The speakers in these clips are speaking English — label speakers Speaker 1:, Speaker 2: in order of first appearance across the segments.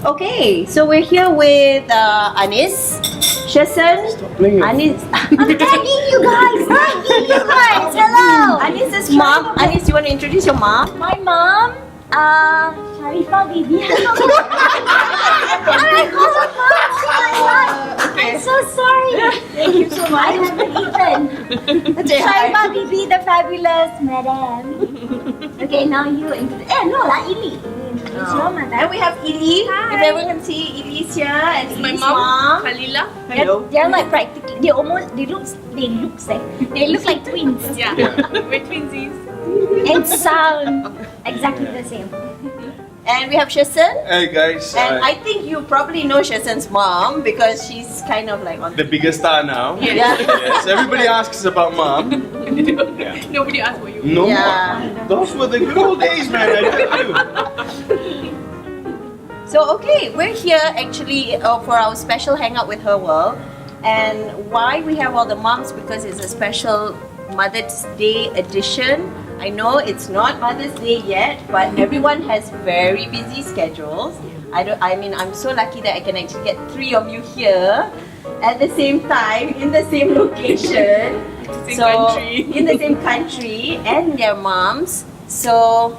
Speaker 1: Okay, so we're here with Anis, Sherson, Anis.
Speaker 2: I'm tagging you guys! Tagging you guys! Hello!
Speaker 1: Anis's mom. Anis, you want to introduce your mom?
Speaker 2: My mom, Sharifah, Bibi. I call her mom! Oh my god! I'm so sorry! Thank you so much. I haven't eaten. Sharifah, Bibi, the fabulous madam. Okay, now you introduce. No lah, Ili. Introduce your mother.
Speaker 1: And we have Ili.
Speaker 2: Hi.
Speaker 1: If everyone can see, Ili's here, and
Speaker 3: My
Speaker 1: Ili's
Speaker 3: mom, Khalilah.
Speaker 2: They're like practically, they look like twins.
Speaker 3: Yeah, we're twinsies.
Speaker 2: And sound exactly the same.
Speaker 1: And we have Sherson.
Speaker 4: Hey guys,
Speaker 1: And I think you probably know Sherson's mom because she's kind of like on
Speaker 4: the biggest star now.
Speaker 1: Yeah.
Speaker 4: Yes, everybody asks about mom. Yeah.
Speaker 3: Nobody asked for you.
Speaker 4: No,
Speaker 1: Yeah.
Speaker 4: those were the good old days, man. I tell you.
Speaker 1: So okay, we're here actually for our special hangout with Her World. And why we have all the moms, because it's a special Mother's Day edition. I know it's not Mother's Day yet, but everyone has very busy schedules. I'm so lucky that I can actually get 3 of you here at the same time in the same location.
Speaker 3: Country.
Speaker 1: In the same country, and their moms. So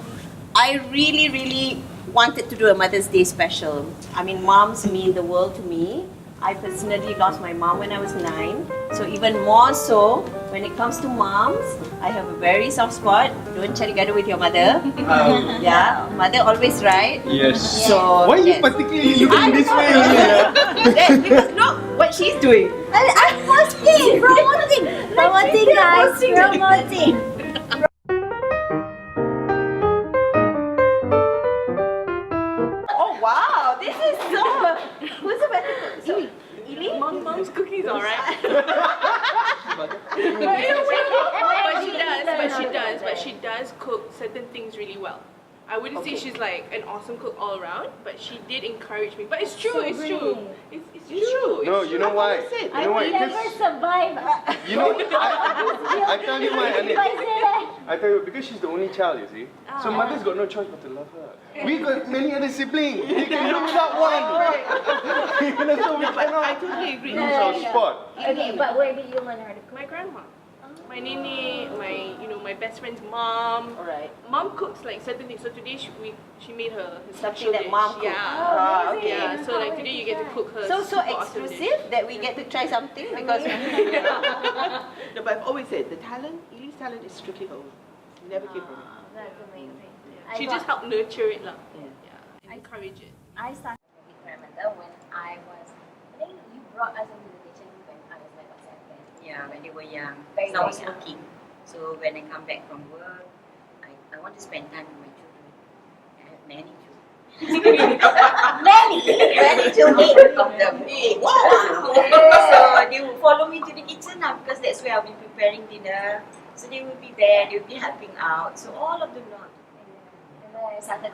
Speaker 1: I really wanted to do a Mother's Day special. I mean, moms mean the world to me. I personally lost my mom when I was 9. So even more so, when it comes to moms, I have a very soft spot. Don't chat together with your mother. Yeah, mother always right.
Speaker 4: Yes.
Speaker 1: So
Speaker 4: Why are you
Speaker 1: yes.
Speaker 4: particularly looking this way only? Yeah?
Speaker 1: Because look what she's doing.
Speaker 2: I'm posting! Promoting! Promoting guys! Promoting!
Speaker 1: Oh wow, this is so. Who's the better cook? So, Ili?
Speaker 3: Mom's cooking is alright.
Speaker 1: But
Speaker 3: she does cook certain things really well. I wouldn't say she's like an awesome cook all around, but she did encourage me. But it's true, it's true. It's true.
Speaker 4: No, you know why? You know why?
Speaker 2: Never
Speaker 4: Because,
Speaker 2: survive.
Speaker 4: you know, I tell you why, Anis. I tell you, because she's the only child, you see. So mother's got no choice but to love her. We got many other siblings. We can do without one. So we
Speaker 3: I
Speaker 4: cannot
Speaker 3: totally agree.
Speaker 4: lose our spot.
Speaker 2: Okay, but where did you learn how to cook?
Speaker 3: My grandma, my nene, my best friend's mom.
Speaker 1: alright.
Speaker 3: Mom cooks like certain things. So today she made her
Speaker 1: Something
Speaker 3: special
Speaker 1: that
Speaker 3: dish.
Speaker 1: mom cooks.
Speaker 3: Yeah.
Speaker 1: Okay.
Speaker 3: Yeah. So like today you get to cook her.
Speaker 1: So
Speaker 3: super awesome dish.
Speaker 1: exclusive that we get to try something because
Speaker 5: No, but I've always said the talent, Ili's talent is strictly her own. It never came from me.
Speaker 2: That's amazing.
Speaker 3: She just helped nurture it, lah.
Speaker 5: Yeah.
Speaker 3: Yeah. Encourage it.
Speaker 2: I started with my mother when I think you brought us into the kitchen when I was like, what's that?
Speaker 6: Yeah, when they were young.
Speaker 2: Very
Speaker 6: So I was
Speaker 2: young.
Speaker 6: working. So when I come back from work, I want to spend time with my children. I have many children.
Speaker 2: Many children.
Speaker 6: 8 of them. So they will follow me to the kitchen now because that's where I'll be preparing dinner. So they will be there, they will be helping out. So all of them know.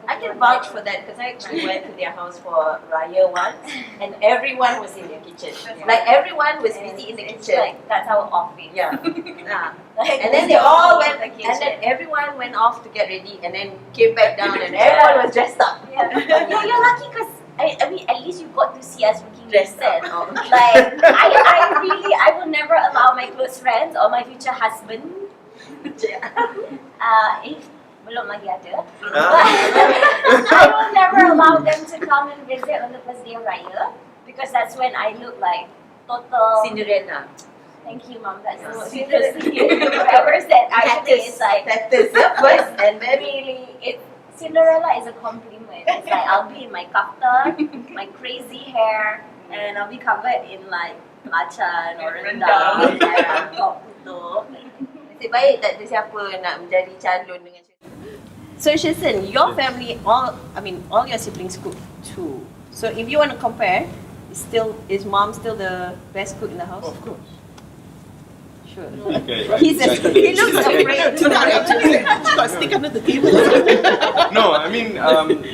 Speaker 1: I can vouch for that because I actually went to their house for Raya once and everyone was in their kitchen. Like everyone was busy in the kitchen.
Speaker 2: Like, that's our office.
Speaker 1: Yeah. And then they all went, and then everyone went off to get ready and then came back down and everyone was dressed up.
Speaker 2: Yeah. You're lucky because I mean, at least you got to see us looking
Speaker 1: Dressed
Speaker 2: decent.
Speaker 1: up.
Speaker 2: Like, I will never allow my close friends or my future husband, if belum lagi ada, I will never allow them to come and visit on the first day of Raya because that's when I look like total
Speaker 1: Cinderella.
Speaker 2: Thank you, Mom. That's so seriously. Whoever said actually it's like
Speaker 1: That is first and then
Speaker 2: really Cinderella is a compliment. It's like I'll be in my kaftan, my crazy hair, and I'll be covered in like belacan or rendang, like top putu.
Speaker 1: nasib baik tak ada siapa nak menjadi calon dengan. So Sherson, your family, all your siblings cook too. So if you want to compare, is mom still the best cook in the house?
Speaker 4: Of course.
Speaker 1: Sure.
Speaker 4: Okay.
Speaker 1: He looks afraid to
Speaker 5: Got stick under the table.
Speaker 4: No, I mean,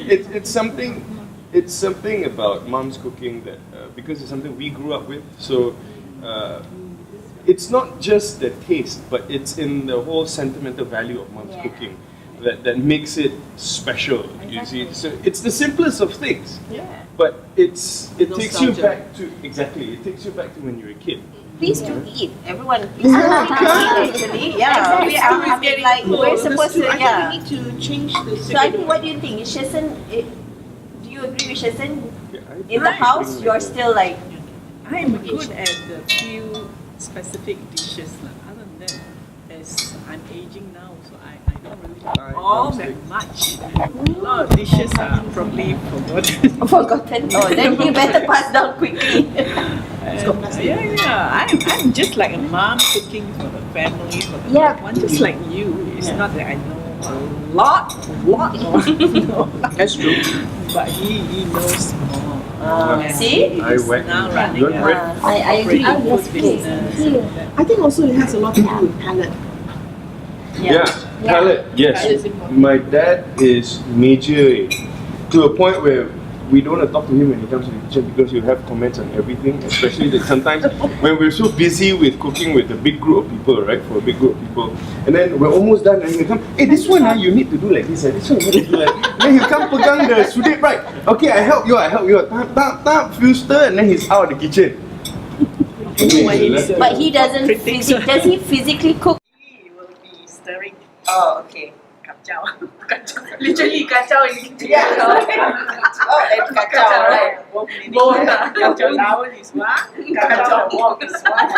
Speaker 4: it's something about mom's cooking that because it's something we grew up with. So it's not just the taste, but it's in the whole sentimental value of mom's cooking. that makes it special. You see, so it's the simplest of things.
Speaker 1: Yeah.
Speaker 4: But it takes you
Speaker 5: Nostalgia.
Speaker 4: back to it takes you back to when you were a kid.
Speaker 1: Please do eat. Everyone, please do eat actually. Yeah. We are having like, we're supposed to,
Speaker 5: I think
Speaker 1: yeah.
Speaker 5: we need to change the
Speaker 1: So I think, what do you think? Sherson, do you agree with Sherson?
Speaker 4: Yeah,
Speaker 1: In the house, you're still like,
Speaker 7: I'm good at the few specific dishes. Other than that, as I'm aging now, so I don't really
Speaker 4: I
Speaker 7: all
Speaker 4: don't
Speaker 7: that much. A lot of dishes are probably forgotten.
Speaker 1: forgotten. Oh, then you better pass down quickly.
Speaker 7: I'm just like a mom cooking for the family, for the
Speaker 2: Yeah.
Speaker 7: loved one, just like you. It's not that I know a lot more. No.
Speaker 5: That's true.
Speaker 7: But he knows more.
Speaker 1: See?
Speaker 4: I
Speaker 7: He's
Speaker 4: went.
Speaker 7: now running
Speaker 4: Good, great.
Speaker 2: I agree.
Speaker 7: operating
Speaker 2: Yes,
Speaker 7: food
Speaker 2: please.
Speaker 7: business.
Speaker 2: Thank you.
Speaker 5: I think also it has a lot to do with palate.
Speaker 4: Yeah, palate. Yes,
Speaker 3: Palate is important.
Speaker 4: my dad is major to a point where we don't want to talk to him when he comes to the kitchen because he'll have comments on everything. Especially that sometimes when we're so busy with cooking with a big group of people, right? For a big group of people, and then we're almost done, and he'll come. Hey, this one, you need to do like this. This one, you need to do like. And then he'll come pegang the sudip, right? Okay, I help you. Tap tap tap, few stir, and then he's out of the kitchen.
Speaker 1: But he doesn't does he physically cook?
Speaker 7: He will be stirring. Oh, okay. Kacau. Kacau. Literally kacau in the kitchen.
Speaker 1: Yeah. Oh, and kacau, right?
Speaker 7: Both. Kacau lawan is one. Kacau wok is one.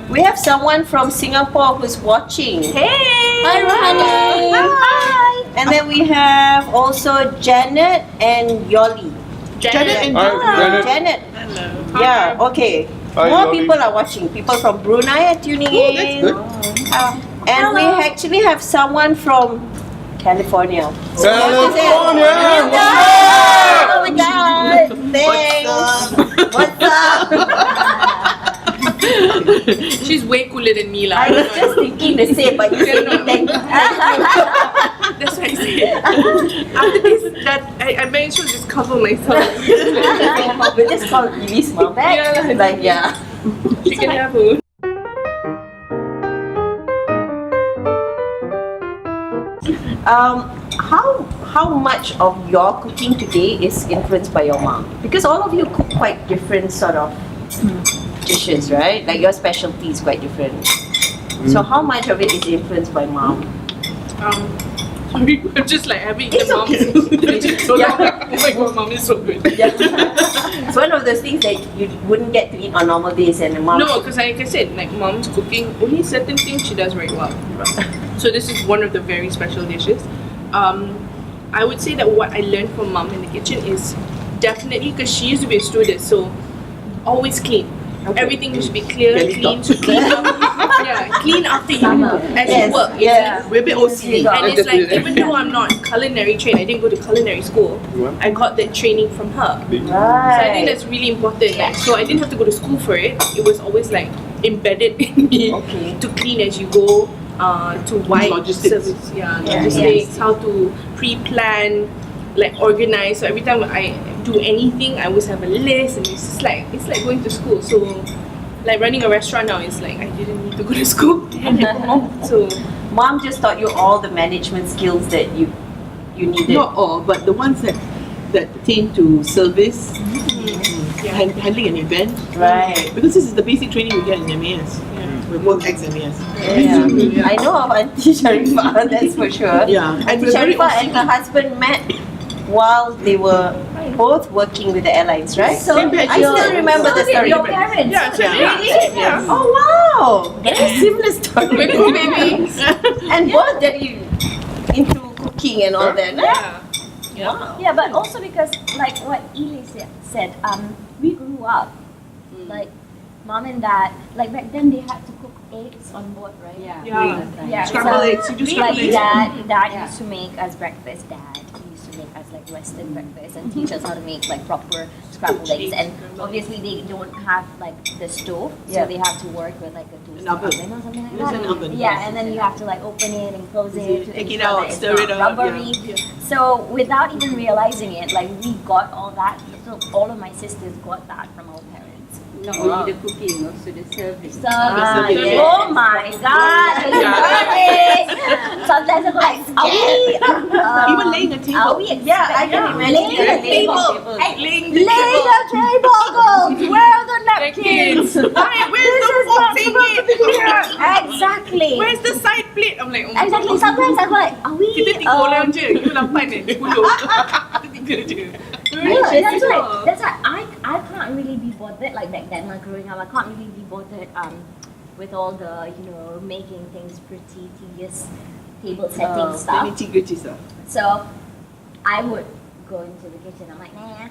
Speaker 1: We have someone from Singapore who's watching. Hey! Hi, Rohani!
Speaker 2: Hi.
Speaker 1: And then we have also Janet and Yoli.
Speaker 5: Janet and
Speaker 1: Janet.
Speaker 7: Hello.
Speaker 1: Yeah, okay.
Speaker 4: Hi,
Speaker 1: More
Speaker 4: Yoli.
Speaker 1: people are watching. People from Brunei are tuning in. And we actually have someone from California.
Speaker 4: California!
Speaker 1: Oh my God! Thanks! What's up?
Speaker 3: She's way cooler than me, lah.
Speaker 1: I was just thinking the same, but you said it then.
Speaker 3: That's what I said. After this, I may as well just cover myself.
Speaker 1: We just call Bibi's mom back.
Speaker 3: Yeah.
Speaker 1: Like, yeah.
Speaker 3: She can have her.
Speaker 1: How much of your cooking today is influenced by your mom? Because all of you cook quite different sort of dishes, right? Like your specialty is quite different. So how much of it is influenced by mom?
Speaker 3: Sorry, I'm just like having the mom. So
Speaker 1: Yeah.
Speaker 3: oh my God, mom is so good.
Speaker 1: It's one of those things that you wouldn't get to eat on normal days, and the mom.
Speaker 3: No, because like I said, like mom's cooking, only certain things she does very well. So this is one of the very special dishes. I would say that what I learned from mom in the kitchen is definitely, because she used to be a stewardess, so always clean. Everything should be clear, clean, so clean clean after you as you work.
Speaker 1: Yeah.
Speaker 5: We're a bit OCD.
Speaker 3: And it's like, even though I'm not culinary trained, I didn't go to culinary school, I got that training from her. So I think that's really important. Like, so I didn't have to go to school for it. It was always like embedded in me to clean as you go, to wipe
Speaker 5: Logistics.
Speaker 3: service, logistics, how to pre-plan, like organize. So every time I do anything, I always have a list, and it's like going to school. So like running a restaurant now is like I didn't need to go to school. So
Speaker 1: Mom just taught you all the management skills that you needed.
Speaker 5: Not all, but the ones that pertain to service, handling an event.
Speaker 1: Right.
Speaker 5: Because this is the basic training we get in MAS. We're both ex-MAS.
Speaker 1: Yeah. I know of Aunty Sharifah, that's for sure.
Speaker 5: Yeah. And
Speaker 1: Aunty
Speaker 5: we're very
Speaker 1: Sharifah and her husband met while they were both working with the airlines, right?
Speaker 2: So
Speaker 5: Same batch.
Speaker 1: I still remember the story.
Speaker 2: Your parents.
Speaker 3: yeah, so
Speaker 1: Really?
Speaker 3: yeah.
Speaker 1: Oh wow! Very similar story.
Speaker 3: We're cool babies.
Speaker 1: And both very into cooking and all that.
Speaker 3: Yeah.
Speaker 1: Wow.
Speaker 2: Yeah, but also because like what Eli said, we grew up like mom and dad. Like back then they had to cook eggs on board, right?
Speaker 3: Yeah.
Speaker 5: Scrambled eggs. You do scrambled eggs.
Speaker 2: Dad used to make us breakfast. Dad used to make us like Western breakfast and teach us how to make like proper scrambled eggs. And obviously they don't have like the stove, so they have to work with like a toaster
Speaker 5: oven.
Speaker 2: or something like
Speaker 5: There's
Speaker 2: that.
Speaker 5: an oven.
Speaker 2: Yeah, and then you have to like open it and close it to
Speaker 5: Take it
Speaker 2: ensure
Speaker 5: out,
Speaker 2: that it's
Speaker 5: stir
Speaker 2: not
Speaker 5: it up,
Speaker 2: rubbery.
Speaker 5: yeah.
Speaker 2: So without even realizing it, like we got all that. So all of my sisters got that from our parents.
Speaker 8: Not only the cooking, also the service.
Speaker 2: Service. Oh my God! Sometimes
Speaker 3: table.
Speaker 2: Are we
Speaker 1: Yeah, I can imagine
Speaker 2: Lay
Speaker 1: the
Speaker 2: the table.
Speaker 1: table.
Speaker 2: Hey,
Speaker 3: Laying
Speaker 2: lay the table, girls. Where are the napkins?
Speaker 3: Where's the fork thingy?
Speaker 2: Exactly.
Speaker 3: Where's the side plate? I'm like, oh my
Speaker 2: Exactly.
Speaker 3: God.
Speaker 2: Sometimes I'm like, are we?
Speaker 3: Kita 3 orang je. You 8 eh. 10. Kita 3 je.
Speaker 2: Yeah, that's why I can't really be bothered like back then, like growing up. I can't really be bothered with all the making things pretty, tedious table setting stuff.
Speaker 5: Nitty-gritties lah.
Speaker 2: So I would go into the kitchen. I'm like, nah,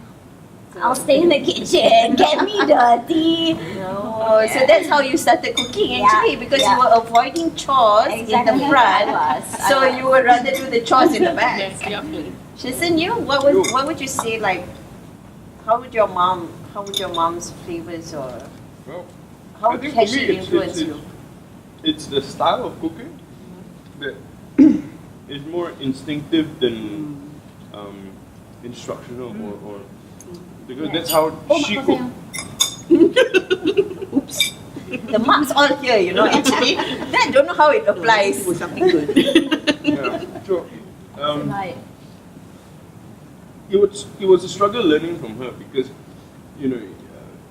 Speaker 2: I'll stay in the kitchen. Get me dirty.
Speaker 1: Oh, so that's how you started cooking actually, because you were avoiding chores in the front. So you would rather do the chores in the back. Sherson, what would you say, like, how would your mom's flavors, or
Speaker 4: Well,
Speaker 1: how
Speaker 4: I think
Speaker 1: has
Speaker 4: for me
Speaker 1: she influenced you?
Speaker 4: It's the style of cooking that is more instinctive than instructional or because that's how she cooked.
Speaker 1: Oops. The marks all here, actually. I don't know how it applies.
Speaker 5: It was something good.
Speaker 4: Yeah. So, it was a struggle learning from her because,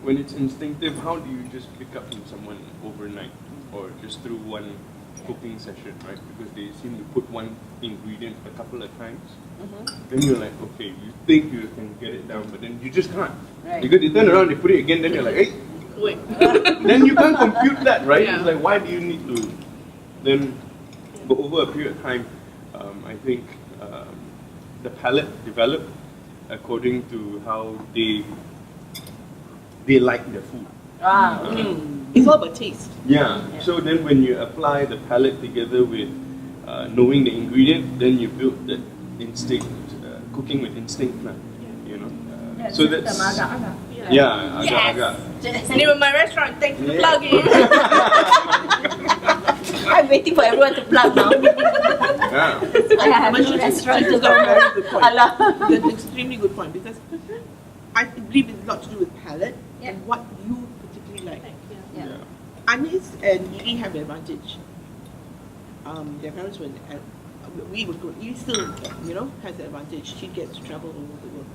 Speaker 4: when it's instinctive, how do you just pick up from someone overnight or just through one cooking session, right? Because they seem to put one ingredient a couple of times. Then you're like, okay, you think you can get it down, but then you just can't.
Speaker 1: Right.
Speaker 4: Because they turn around, they put it again, then you're like, hey,
Speaker 3: Wait.
Speaker 4: then you can't compute that, right?
Speaker 3: Yeah.
Speaker 4: It's like, why do you need to? Then, but over a period of time, I think the palate developed according to how they like their food.
Speaker 5: It's all about taste.
Speaker 4: Yeah. So then, when you apply the palate together with knowing the ingredient, then you build that instinct, cooking with instinct, so that's agak-agak.
Speaker 3: Name of my restaurant. Thanks for the plugging.
Speaker 1: I'm waiting for everyone to plug now.
Speaker 4: Yeah.
Speaker 2: I have a restaurant to
Speaker 5: That's a very good point.
Speaker 1: Allah.
Speaker 5: That's an extremely good point because I believe it's a lot to do with palate and what you particularly like.
Speaker 4: Yeah.
Speaker 5: Anis and Bibi have the advantage. Their parents were, we would go, Evie still, has the advantage. She gets to travel all over the world.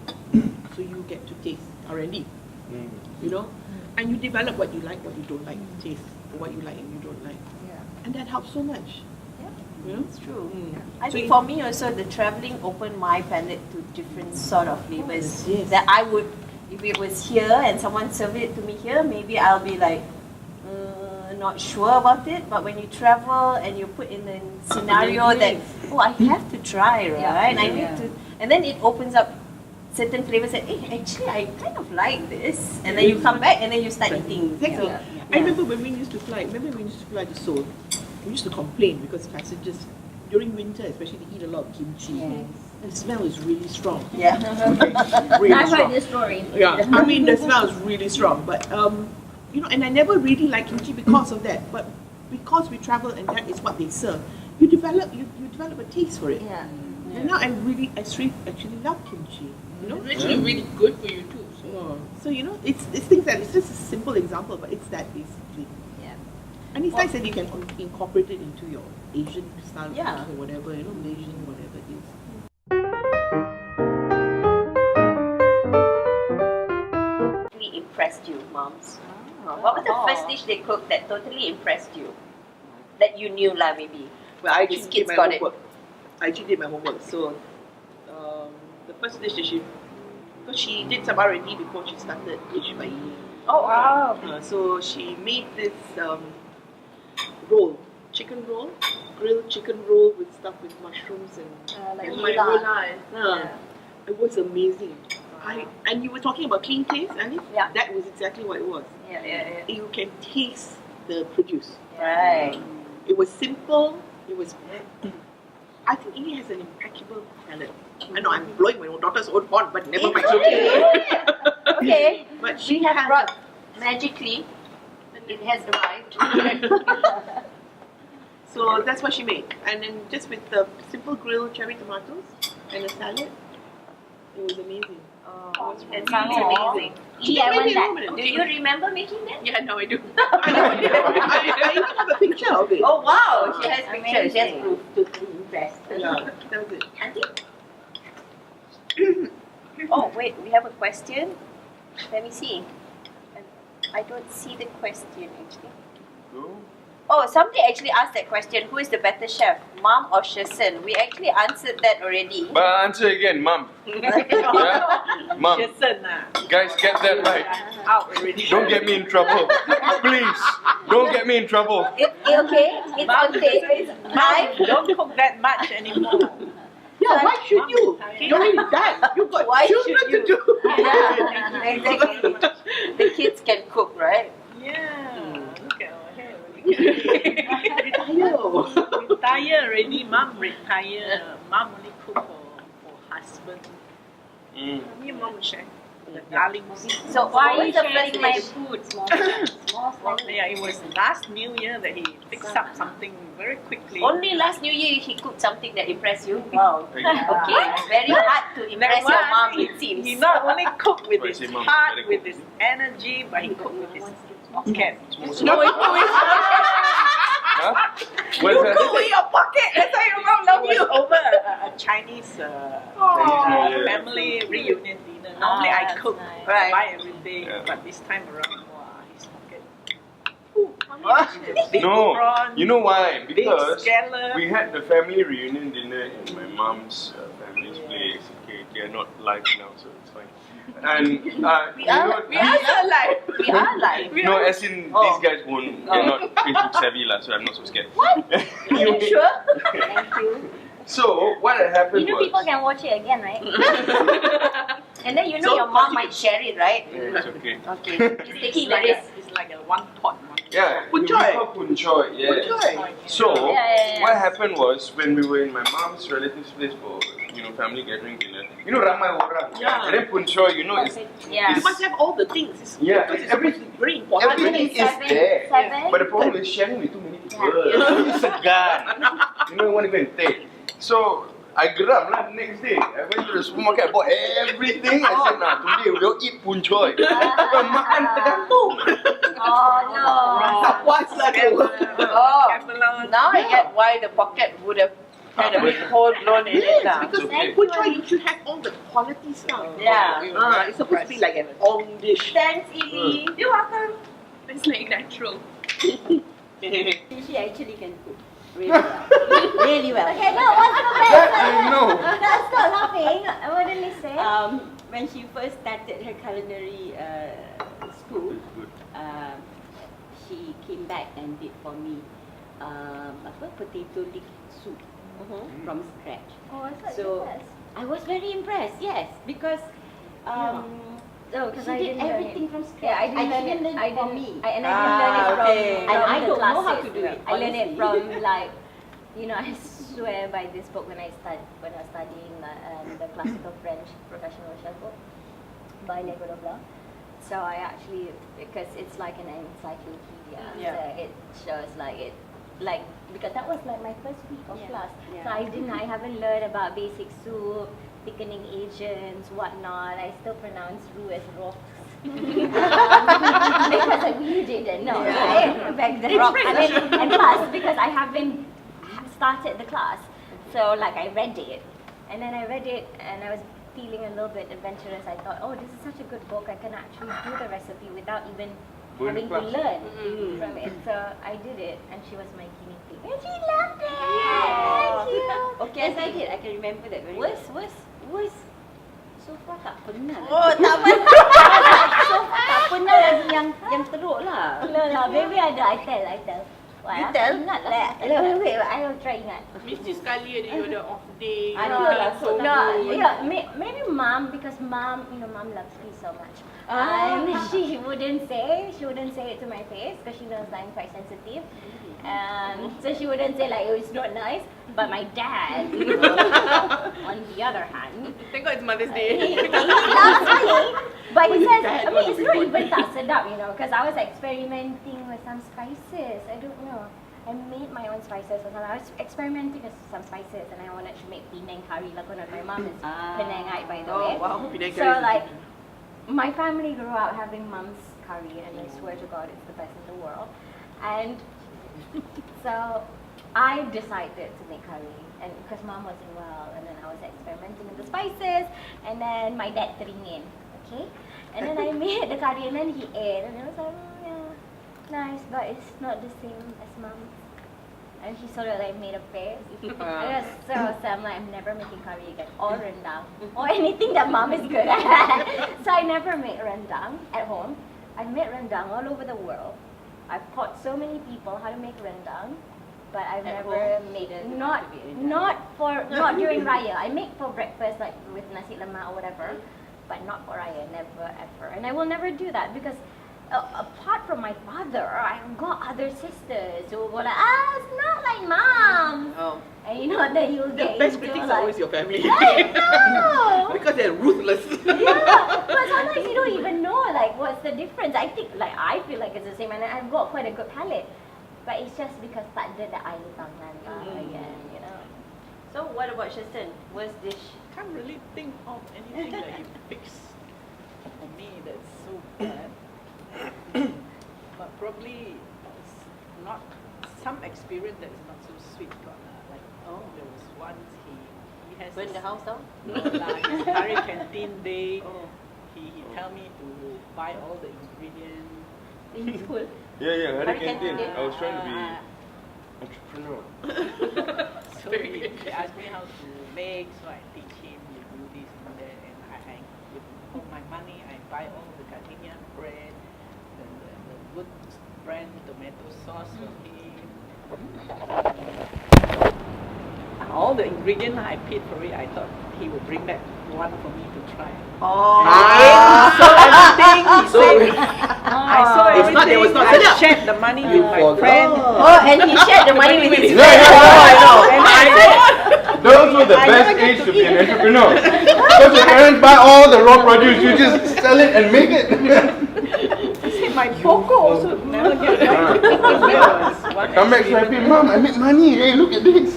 Speaker 5: So you get to taste R&D, and you develop what you like, what you don't like, taste, or what you like and you don't like. And that helps so much.
Speaker 1: It's true. I think for me also, the traveling opened my palate to different sort of flavors.
Speaker 5: Yes.
Speaker 1: That I would, if it was here and someone served it to me here, maybe I'll be like, not sure about it. But when you travel and you put in the scenario that, I have to try, right? And I need to, and then it opens up certain flavors that, actually I kind of like this. And then you come back and then you start eating.
Speaker 5: Exactly. I remember when we used to fly, to Seoul, we used to complain because passengers, during winter especially, they eat a lot of kimchi. The smell is really strong.
Speaker 1: Yeah.
Speaker 5: Really
Speaker 2: I've
Speaker 5: strong.
Speaker 2: heard this story.
Speaker 5: Yeah, I mean the smell is really strong. But and I never really liked kimchi because of that. But because we travel and that is what they serve, you develop a taste for it.
Speaker 2: Yeah.
Speaker 5: And now I actually love kimchi.
Speaker 3: It's actually really good for you too.
Speaker 5: So it's things that it's just a simple example, but it's that basically.
Speaker 2: Yeah.
Speaker 5: And it's nice that you can incorporate it into your Asian style
Speaker 1: Yeah.
Speaker 5: or whatever, Malaysian, whatever it is.
Speaker 1: Really impressed you, moms? What was the first dish they cooked that totally impressed you? That you knew lah, maybe.
Speaker 5: Well, I
Speaker 1: These
Speaker 5: actually
Speaker 1: kids
Speaker 5: did my
Speaker 1: got it.
Speaker 5: homework. I actually did my homework. So the first dish that because she did some R&D before she started HYE.
Speaker 1: Oh wow!
Speaker 5: So she made this roll, chicken roll, grilled chicken roll with stuff with mushrooms and
Speaker 2: Like
Speaker 5: and
Speaker 2: Khalilah.
Speaker 5: It was amazing. And you were talking about clean taste, Annie?
Speaker 2: Yeah.
Speaker 5: That was exactly what it was.
Speaker 2: Yeah.
Speaker 5: You can taste the produce.
Speaker 1: Right.
Speaker 5: It was simple. It was. I think Evie has an impeccable palate. I know I'm blowing my own daughter's own horn, but never mind.
Speaker 1: Okay.
Speaker 5: But she
Speaker 1: We have
Speaker 5: has
Speaker 1: brought magically. It has arrived.
Speaker 5: So that's what she made. And then just with the simple grilled cherry tomatoes and a salad, it was amazing.
Speaker 1: Oh, that sounds amazing.
Speaker 2: Yeah, I want that.
Speaker 1: Do you remember making that?
Speaker 3: Yeah, no, I do.
Speaker 5: I even have a picture of it.
Speaker 1: Oh wow! She has pictures. She has proof.
Speaker 2: To impress.
Speaker 5: Yeah, that was it.
Speaker 1: Aunty? wait, we have a question. Let me see. I don't see the question actually. Oh, somebody actually asked that question. Who is the better chef, Mom or Sherson? We actually answered that already.
Speaker 4: But I'll answer again, Mum. Yeah? Mum.
Speaker 7: Sherson,
Speaker 4: Guys, get that right.
Speaker 7: out already.
Speaker 4: Don't get me in trouble. Please. Don't get me in trouble.
Speaker 1: Okay, it's okay.
Speaker 7: Mom, don't cook that much anymore.
Speaker 5: Yeah, why should you? You're already done. You've got
Speaker 1: Why
Speaker 5: children
Speaker 1: should you?
Speaker 5: to do.
Speaker 1: Yeah, exactly. The kids can cook, right?
Speaker 7: Yeah, look at our hair.
Speaker 5: Retire.
Speaker 7: Retire already, Mom retire. Mom only cook for husband. Me and Mom will share. The darlings.
Speaker 1: So
Speaker 2: Why
Speaker 1: why
Speaker 2: are you
Speaker 1: is the
Speaker 2: sharing
Speaker 1: first
Speaker 2: my
Speaker 1: dish?
Speaker 2: food? Small slices.
Speaker 7: Yeah, it was last New Year that he fixed up something very quickly.
Speaker 1: Only last New Year he cooked something that impressed you. Wow.
Speaker 4: Okay.
Speaker 1: Okay, it's very hard to impress your mom, it seems.
Speaker 7: He not only cooked with his
Speaker 4: Spicy mom,
Speaker 7: heart,
Speaker 4: very
Speaker 7: with
Speaker 4: good.
Speaker 7: his energy, but he cooked with his pocket.
Speaker 4: Huh?
Speaker 7: You
Speaker 4: What's
Speaker 7: cook
Speaker 4: that?
Speaker 7: with your pocket. That's why your mom love you. Over a Chinese
Speaker 4: New Year.
Speaker 7: family reunion dinner. Normally I
Speaker 2: that's
Speaker 7: cook,
Speaker 2: nice.
Speaker 1: Right.
Speaker 7: buy everything,
Speaker 4: Yeah.
Speaker 7: but this time around, wow, his pocket.
Speaker 1: What?
Speaker 7: Big
Speaker 4: No,
Speaker 7: prawn,
Speaker 4: you know why?
Speaker 7: big
Speaker 4: Because
Speaker 7: scallop.
Speaker 4: we had the family reunion dinner in my mom's family's place. Okay, they are not live now, so it's fine. And
Speaker 1: We are alive. We are alive.
Speaker 4: No, as in these guys won't. They're not Facebook savvy lah, so I'm not so scared.
Speaker 1: What? Are you sure?
Speaker 2: Thank you.
Speaker 4: So what had happened
Speaker 2: You know
Speaker 4: was.
Speaker 2: people can watch it again, right?
Speaker 1: And then you know
Speaker 7: So
Speaker 1: your mom might share it, right?
Speaker 4: Yeah, it's okay.
Speaker 1: Okay. Just
Speaker 7: It's
Speaker 1: taking the
Speaker 7: like,
Speaker 1: risk.
Speaker 7: it's like a one pot.
Speaker 4: Yeah,
Speaker 5: Pun
Speaker 4: we
Speaker 5: choy.
Speaker 4: call pun choy, yes.
Speaker 5: Choy.
Speaker 4: So
Speaker 2: Yeah.
Speaker 4: what happened was when we were in my mom's relatives' place for family gathering dinner. You know ramai orang.
Speaker 5: Yeah.
Speaker 4: And then pun choy, you know, it's
Speaker 2: Yeah.
Speaker 5: You must have all the things. It's,
Speaker 4: Yeah,
Speaker 5: because it's
Speaker 4: every-
Speaker 5: supposed to be very important.
Speaker 4: everything is
Speaker 2: Seven.
Speaker 4: there.
Speaker 2: Seven.
Speaker 4: But the problem is sharing with too many people. It's segan. You know, you want to go and take. So I geram lah next day. I went to the supermarket, I bought everything. I said, nah, today we'll eat pun choy. Bukan makan tergantung.
Speaker 2: Oh no.
Speaker 5: Tak puas lah tu.
Speaker 1: Oh, now I get why the pocket would have had a big hole blown in it. Lah.
Speaker 5: Because
Speaker 4: okay.
Speaker 5: pun choy, you should have all the quality stuff.
Speaker 1: Yeah.
Speaker 5: It's supposed to be like an ong dish.
Speaker 1: Thanks, Evie. You're welcome.
Speaker 3: It's like natural.
Speaker 8: She actually can cook really well. Really well.
Speaker 2: Okay, now what's the best?
Speaker 4: That I know.
Speaker 2: Now stop laughing. What did he say?
Speaker 8: When she first started her culinary school, she came back and did for me potato leek soup from scratch.
Speaker 2: Oh, I thought
Speaker 8: So
Speaker 2: you best.
Speaker 8: I was very impressed. Yes, because
Speaker 2: Oh,
Speaker 8: she did everything from scratch.
Speaker 2: Yeah, I didn't learn it.
Speaker 8: learn
Speaker 2: I
Speaker 8: from
Speaker 2: didn't.
Speaker 8: me.
Speaker 2: And I didn't learn it from.
Speaker 1: okay.
Speaker 8: And I
Speaker 2: the
Speaker 8: don't know how
Speaker 2: classes.
Speaker 8: to do it,
Speaker 2: I learned it
Speaker 8: honestly.
Speaker 2: from like, I swear by this book when I was studying the classical French professional chef book by Le Cordon Bleu. So I actually, because it's like an encyclopedia,
Speaker 1: Yeah.
Speaker 2: so it shows because that was like my first week of class.
Speaker 8: Yeah.
Speaker 2: So I haven't learned about basic soup, thickening agents, whatnot. I still pronounce roux as rocks. Because I really didn't know, right? Back then. And plus, because I haven't started the class. So like I read it, and then I read it and I was feeling a little bit adventurous. I thought, oh, this is such a good book. I can actually do the recipe without even having to learn from it. So I did it, and she was my guinea pig. And she loved it! Thank you!
Speaker 8: Okay, as I did, I can remember that very well.
Speaker 2: Was so far tak pernah.
Speaker 1: Oh, tak pernah.
Speaker 2: So far tak pernah lagi yang teruk lah. No, maybe ada. I tell.
Speaker 1: You tell?
Speaker 2: Ingat lah. Wait, I will try ingat.
Speaker 5: Mesti sekali ada you ada off day.
Speaker 8: I
Speaker 2: No,
Speaker 8: know lah, so
Speaker 2: maybe mom, because mom loves me so much. And she wouldn't say it to my face because she knows I'm quite sensitive. So she wouldn't say like, oh, it's not nice. But my dad, on the other hand,
Speaker 3: Thank God it's Mother's
Speaker 2: he
Speaker 3: Day.
Speaker 2: loves me. But he says, I mean, it's not even that sedap, because I was experimenting with some spices. I don't know. I made my own spices or something. I was experimenting with some spices, and I wanted to make Penang curry. Like my mom is Penangite, by the way.
Speaker 5: Wow, Penang
Speaker 2: So
Speaker 5: curry.
Speaker 2: like, my family grew up having mom's curry, and I swear to God, it's the best in the world. And so I decided to make curry and because mom wasn't well, and then I was experimenting with the spices, and then my dad threw in, okay? And then I made the curry, and then he ate, and I was like, oh yeah, nice, but it's not the same as mom's. And he sort of like made a face. I was so sad. I'm like, I'm never making curry again, or rendang, or anything that mom is good at. So I never made rendang at home. I made rendang all over the world. I've taught so many people how to make rendang, but I've never made it. Not during Raya. I make for breakfast, like with nasi lemak or whatever, but not for Raya. Never ever. And I will never do that because. Apart from my father, I've got other sisters who will go like, it's not like mom.
Speaker 5: Oh.
Speaker 2: And you know, then you'll
Speaker 5: The
Speaker 2: get
Speaker 5: best
Speaker 2: into
Speaker 5: critics
Speaker 2: like,
Speaker 5: are always your family.
Speaker 2: I know.
Speaker 5: Because they're ruthless.
Speaker 2: Yeah, but sometimes you don't even know like what's the difference. I think like I feel like it's the same, and I've got quite a good palate. But it's just because tak ada the air tangan again, you know.
Speaker 1: So what about Sherson? Worst dish?
Speaker 7: Can't really think of anything that you fix for me that's so bad. But probably not some experience that is not so sweet. But like there was once he has
Speaker 1: Burn the house down?
Speaker 7: no like curry canteen day. He tell me to buy all the ingredients.
Speaker 2: In school.
Speaker 4: Yeah,
Speaker 1: Hari
Speaker 4: Hari Canteen.
Speaker 1: Canteen.
Speaker 4: I was trying to be entrepreneur.
Speaker 7: So he asked me how to make, so I teach him. You do this and that, and I with all my money I buy all the gardenia bread. The good brand tomato sauce for him. All the ingredients I paid for it, I thought he would bring back one for me to try. So everything he said, I saw everything.
Speaker 5: Not, it was not
Speaker 7: I
Speaker 5: set up.
Speaker 7: shared the money with my friend.
Speaker 1: Oh, and he shared the money with his
Speaker 4: Yeah,
Speaker 1: friend.
Speaker 4: I know.
Speaker 7: And I said,
Speaker 4: Those were the
Speaker 7: I
Speaker 4: best
Speaker 7: never get
Speaker 4: age
Speaker 7: to
Speaker 4: to be an
Speaker 7: eat.
Speaker 4: entrepreneur. Because your parents buy all the raw produce, you just sell it and make it.
Speaker 7: my Poco also never get back. There was one
Speaker 4: Come back
Speaker 7: experience.
Speaker 4: happy, Mom, I make money. Hey, look at this.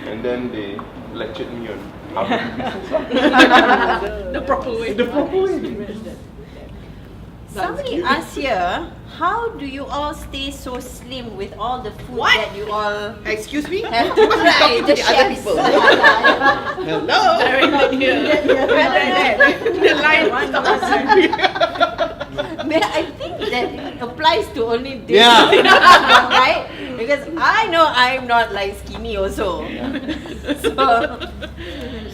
Speaker 4: And then they lectured me on how to do business.
Speaker 3: The proper way.
Speaker 4: The proper way.
Speaker 1: Somebody asked here, how do you all stay so slim with all the food that you all
Speaker 5: Excuse me?
Speaker 1: have to try?
Speaker 5: Talking to the other
Speaker 1: chefs.
Speaker 5: people. Hello?
Speaker 3: The line.
Speaker 1: I think that it applies to only this,
Speaker 4: Yeah.
Speaker 1: right? Because I know I'm not like skinny also. So,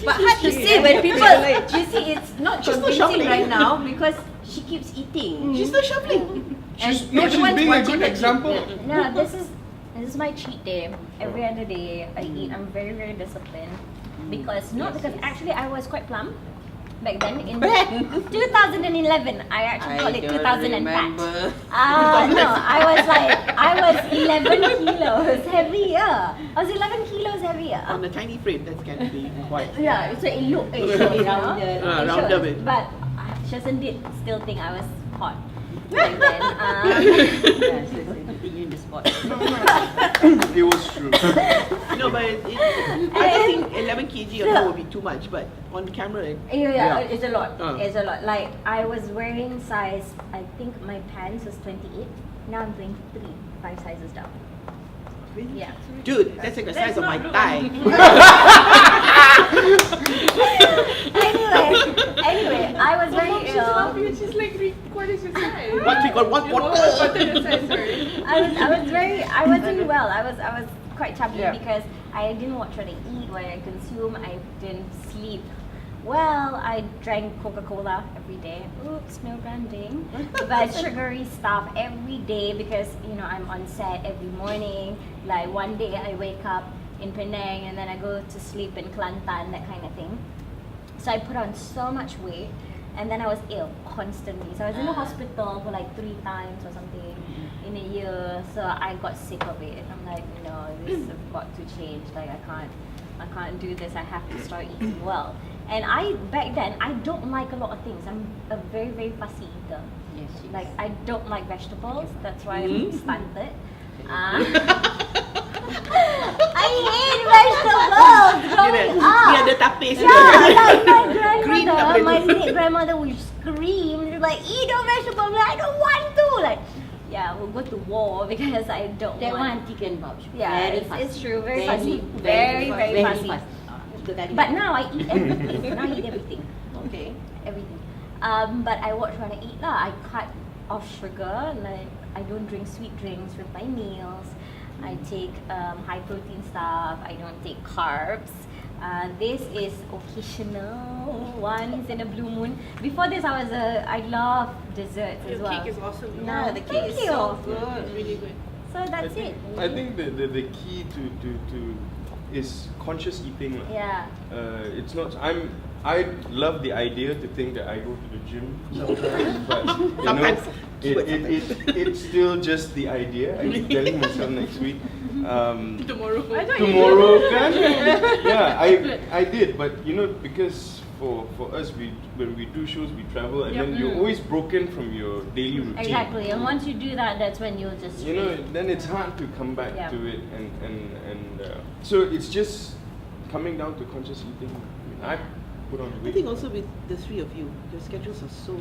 Speaker 1: but hard to say when people, you see, it's not
Speaker 5: She's not
Speaker 1: convincing
Speaker 5: shopping.
Speaker 1: right now because she keeps eating.
Speaker 5: She's not shopping.
Speaker 1: And
Speaker 4: She's
Speaker 1: everyone's
Speaker 4: being a
Speaker 1: watching
Speaker 4: good
Speaker 1: her
Speaker 4: example.
Speaker 2: No, this is my cheat day. Every other day I eat. I'm very, very disciplined. Because actually I was quite plump back then in 2011. I actually call it 2000 and fat. No, I was 11 kilos heavier. I was 11 kilos heavier.
Speaker 5: On a tiny frame, that's going to be quite.
Speaker 2: Yeah, so it looked rounded.
Speaker 5: Rounded a bit.
Speaker 2: But Sherson did still think I was hot back then.
Speaker 1: in the spot.
Speaker 4: It was true.
Speaker 5: No, but I think 11 kg or more would be too much, but on camera,
Speaker 2: Yeah, it's a lot.
Speaker 5: Uh.
Speaker 2: It's a lot. Like I was wearing size, I think my pants was 28. Now I'm 23, 5 sizes down. Yeah.
Speaker 5: dude, that's like the size of my thigh.
Speaker 2: Anyway, I was very ill.
Speaker 3: She's like 3/4 your size.
Speaker 5: What we got? One quarter.
Speaker 2: I wasn't well. I was quite chubby
Speaker 1: Yeah.
Speaker 2: because I didn't watch what I eat, what I consume. I didn't sleep. Well, I drank Coca-Cola every day. Oops, no branding. But sugary stuff every day because, I'm on set every morning. Like one day I wake up in Penang and then I go to sleep in Kelantan, that kind of thing. So I put on so much weight and then I was ill constantly. So I was in the hospital for like 3 times or something in a year. So I got sick of it. I'm like, no, this has got to change. Like I can't do this. I have to start eating well. And back then I don't like a lot of things. I'm a very, very fussy eater.
Speaker 1: Yes,
Speaker 2: Like I don't like vegetables. That's why I'm stunted. I hate vegetables growing up.
Speaker 5: Yeah, the tapis.
Speaker 2: Yeah, like
Speaker 5: Green
Speaker 2: my
Speaker 5: tapis.
Speaker 2: grandmother, my late grandmother would scream, she'd be like, eat your vegetables. I'm like, I don't want to. Like, yeah, we'll go to war because I don't
Speaker 8: That one
Speaker 2: want.
Speaker 8: Aunty can vouch.
Speaker 2: Yeah,
Speaker 8: Very
Speaker 2: it's,
Speaker 8: fast.
Speaker 2: it's true. Very
Speaker 8: Very,
Speaker 2: fussy.
Speaker 8: very
Speaker 2: Very fussy.
Speaker 8: fast. Betul kali.
Speaker 2: But now I eat everything. Now I eat everything.
Speaker 5: Okay.
Speaker 2: Everything. But I watch what I eat lah. I cut off sugar. Like I don't drink sweet drinks with my meals. I take high protein stuff. I don't take carbs. This is occasional, once in a blue moon. Before this, I love desserts as
Speaker 3: Your
Speaker 2: well.
Speaker 3: cake is awesome.
Speaker 2: Yeah,
Speaker 1: the
Speaker 2: thank
Speaker 1: cake is
Speaker 2: you.
Speaker 1: so good.
Speaker 3: It's really good.
Speaker 2: So that's it.
Speaker 4: I think the key to is conscious eating.
Speaker 2: Yeah.
Speaker 4: It's not. I love the idea to think that I go to the gym sometimes, but you know, it's still just the idea. I keep telling myself next week.
Speaker 3: Tomorrow.
Speaker 4: Tomorrow, can? Yeah, I did, but you know, because for us, when we do shows, we travel, and then you're always broken from your daily routine.
Speaker 2: Exactly. And once you do that, that's when you'll just.
Speaker 4: You know, then it's hard to come back to it, and so it's just coming down to conscious eating. I put on
Speaker 5: I
Speaker 4: weight.
Speaker 5: think also with the three of you, your schedules are so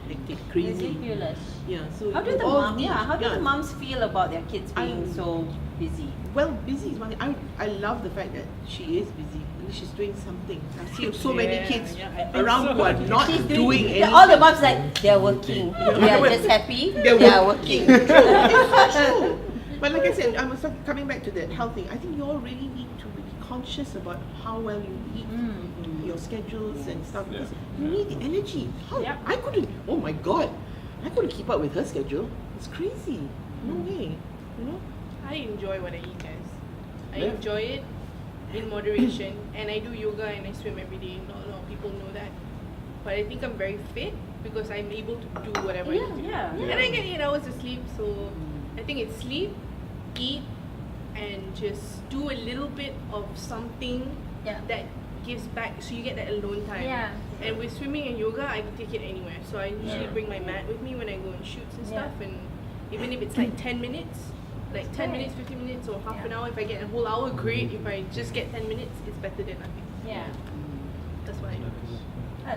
Speaker 5: hectic, crazy.
Speaker 2: ridiculous.
Speaker 5: Yeah. So
Speaker 1: How do
Speaker 5: you
Speaker 1: the
Speaker 5: all
Speaker 1: mom?
Speaker 5: need-
Speaker 1: Yeah. How do the
Speaker 5: yeah.
Speaker 1: moms feel about their kids being
Speaker 5: I'm-
Speaker 1: so busy?
Speaker 5: Well, busy is one thing. I love the fact that she is busy. At least she's doing something. I see so many kids
Speaker 7: I think
Speaker 5: around
Speaker 7: so.
Speaker 5: who are not doing anything.
Speaker 1: All the moms like they're working. They are just happy. They are working.
Speaker 5: It's true. But like I said, I was coming back to that health thing. I think you all really need to be conscious about how well you eat, your schedules and stuff.
Speaker 4: Yeah.
Speaker 5: Because you need the energy. How?
Speaker 7: Yep.
Speaker 5: I couldn't. Oh my God, I couldn't keep up with her schedule. It's crazy. No way. You know.
Speaker 3: I enjoy what I eat, guys. I
Speaker 4: Yeah.
Speaker 3: enjoy it in moderation, and I do yoga and I swim every day. Not a lot of people know that, but I think I'm very fit because I'm able to do whatever I need to do.
Speaker 7: Yeah.
Speaker 3: And I get 8 hours of sleep, so I think it's sleep, eat, and just do a little bit of something
Speaker 2: Yeah.
Speaker 3: that gives back, so you get that alone time.
Speaker 2: Yeah.
Speaker 3: And with swimming and yoga, I can take it anywhere. So I usually
Speaker 4: Yeah.
Speaker 3: bring my mat with me when I go on shoots and
Speaker 2: Yeah.
Speaker 3: stuff, and even if it's like 10 minutes, like 10
Speaker 2: great.
Speaker 3: minutes, 15 minutes, or half
Speaker 2: Yeah.
Speaker 3: an hour. If I get a whole hour, great. If I just get 10 minutes, it's better than nothing.
Speaker 2: Yeah.
Speaker 3: That's what I do.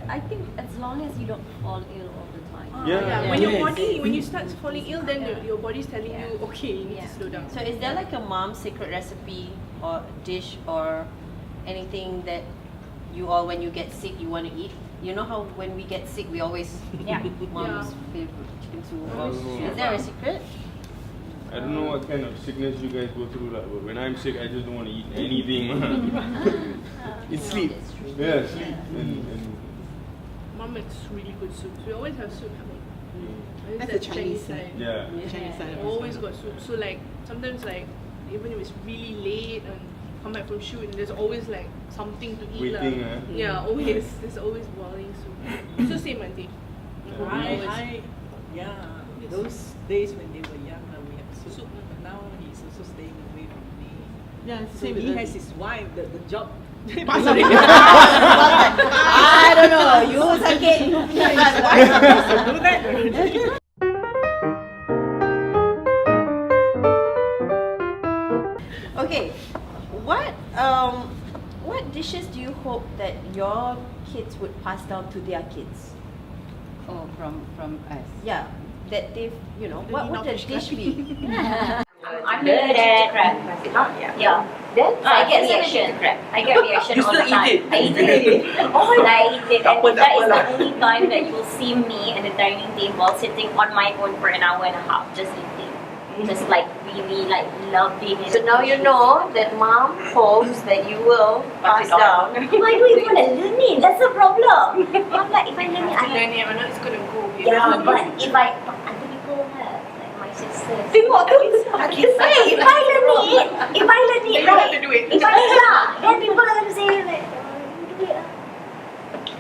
Speaker 2: I think as long as you don't fall ill all the time.
Speaker 4: Yeah.
Speaker 3: When your
Speaker 4: Yes.
Speaker 3: body, when you start falling ill, then your body's telling
Speaker 2: Yeah.
Speaker 3: you, okay, you need
Speaker 2: Yeah.
Speaker 3: to slow down.
Speaker 1: So is there like a mom's secret recipe or dish or anything that you all, when you get sick, you want to eat? You know how when we get sick, we always
Speaker 2: Yeah.
Speaker 1: mom's favorite chicken soup.
Speaker 4: I don't know.
Speaker 1: Is there a secret?
Speaker 4: I don't know what kind of sickness you guys go through, like, but when I'm sick, I just don't want to eat anything. It's sleep.
Speaker 2: That's true.
Speaker 4: Yeah, sleep. And
Speaker 3: Mom makes really good soup. We always have soup at home. Always
Speaker 5: That's
Speaker 3: that
Speaker 5: the Chinese
Speaker 3: side.
Speaker 5: side.
Speaker 4: yeah.
Speaker 5: Chinese side.
Speaker 3: We always got soup. So like sometimes like even if it's really late and come back from shoot, and there's always like something to eat lah.
Speaker 4: Waiting,
Speaker 3: Yeah, always. There's always boiling soup. So same Aunty.
Speaker 7: Those days when they were young, we have soup.
Speaker 3: Soup.
Speaker 7: But now he's also staying away from me.
Speaker 5: Yeah, it's the
Speaker 7: So
Speaker 5: same
Speaker 7: he
Speaker 5: with
Speaker 7: has
Speaker 5: us.
Speaker 7: his wife, the job.
Speaker 5: Pass already.
Speaker 1: I don't know. You sakit.
Speaker 7: do that already.
Speaker 1: Okay, what dishes do you hope that your kids would pass down to their kids?
Speaker 8: Oh, from us.
Speaker 1: Yeah, that they've, you know, what would the dish be?
Speaker 2: I'm allergic to crab. Yeah. Then I get reaction. I get reaction
Speaker 5: You
Speaker 2: all
Speaker 5: still
Speaker 2: the time.
Speaker 5: eat it?
Speaker 2: I eat it. Oh, I eat it. And
Speaker 5: Tak apa,
Speaker 2: that is
Speaker 5: tak
Speaker 2: the
Speaker 5: apa lah.
Speaker 2: only time that you will see me at the dining table sitting on my own for an hour and a half just eating. Just like really like loving it.
Speaker 1: So now you know that mom hopes that you will pass
Speaker 2: it on.
Speaker 1: down.
Speaker 2: Why do you want to learn it? That's the problem. I'm like, if I learn it, I
Speaker 3: Learn it, I know it's gonna go.
Speaker 2: yeah, but if I other people have like my sisters.
Speaker 1: Tengok tu.
Speaker 2: Hey, if I learn it,
Speaker 3: Then you have to do it.
Speaker 2: if I then people are gonna say like, you do it.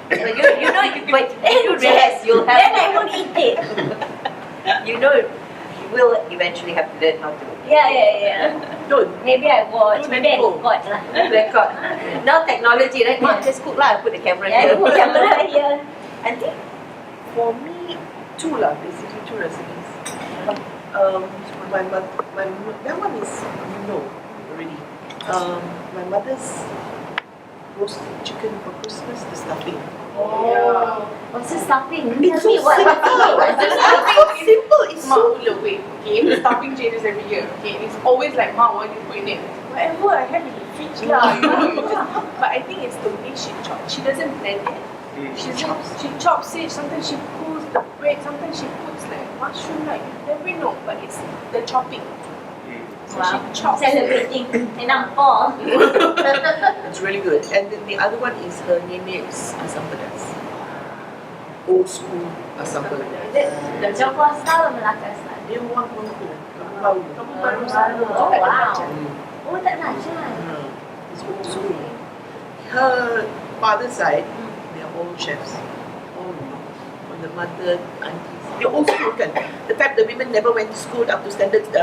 Speaker 1: But you know, but you rest, you'll have.
Speaker 2: Then I won't eat it.
Speaker 1: You know, you will eventually have to learn how to
Speaker 2: Yeah.
Speaker 5: Don't.
Speaker 2: Maybe I watch. Maybe I record lah.
Speaker 1: record. Now technology, right? Mom, just cook lah. Put the camera
Speaker 2: Yeah,
Speaker 1: here.
Speaker 2: put camera here.
Speaker 6: I think for me, two lah, basically two recipes. That one is already. My mother's
Speaker 5: roast chicken for Christmas, the stuffing.
Speaker 2: Oh. What's the stuffing?
Speaker 5: It's
Speaker 2: Tell me
Speaker 5: so
Speaker 2: what.
Speaker 5: simple. It's so simple. It's so
Speaker 3: Look, wait, okay, the stuffing changes every year, okay? It's always like, Ma, what do you put in it? Whatever I have in the fridge lah, you know, you just, but I think it's the way she chops. She doesn't blend it. She chops it, sometimes she pulls the bread, sometimes she puts like mushroom, like you never know, but it's the chopping. So
Speaker 2: Wow.
Speaker 3: she chops
Speaker 2: Celebrating. Enam Paul.
Speaker 5: It's really good. And then the other one is her nene's asam pedas. Old school asam pedas.
Speaker 2: Johor style or Melaka style?
Speaker 5: Dia orang kampung.
Speaker 2: Oh, wow. Oh, tak nak macam.
Speaker 5: It's old school. Her father's side, they are all chefs. All from the mother, aunties. They're all school kan. The fact the women never went to school up to standard 6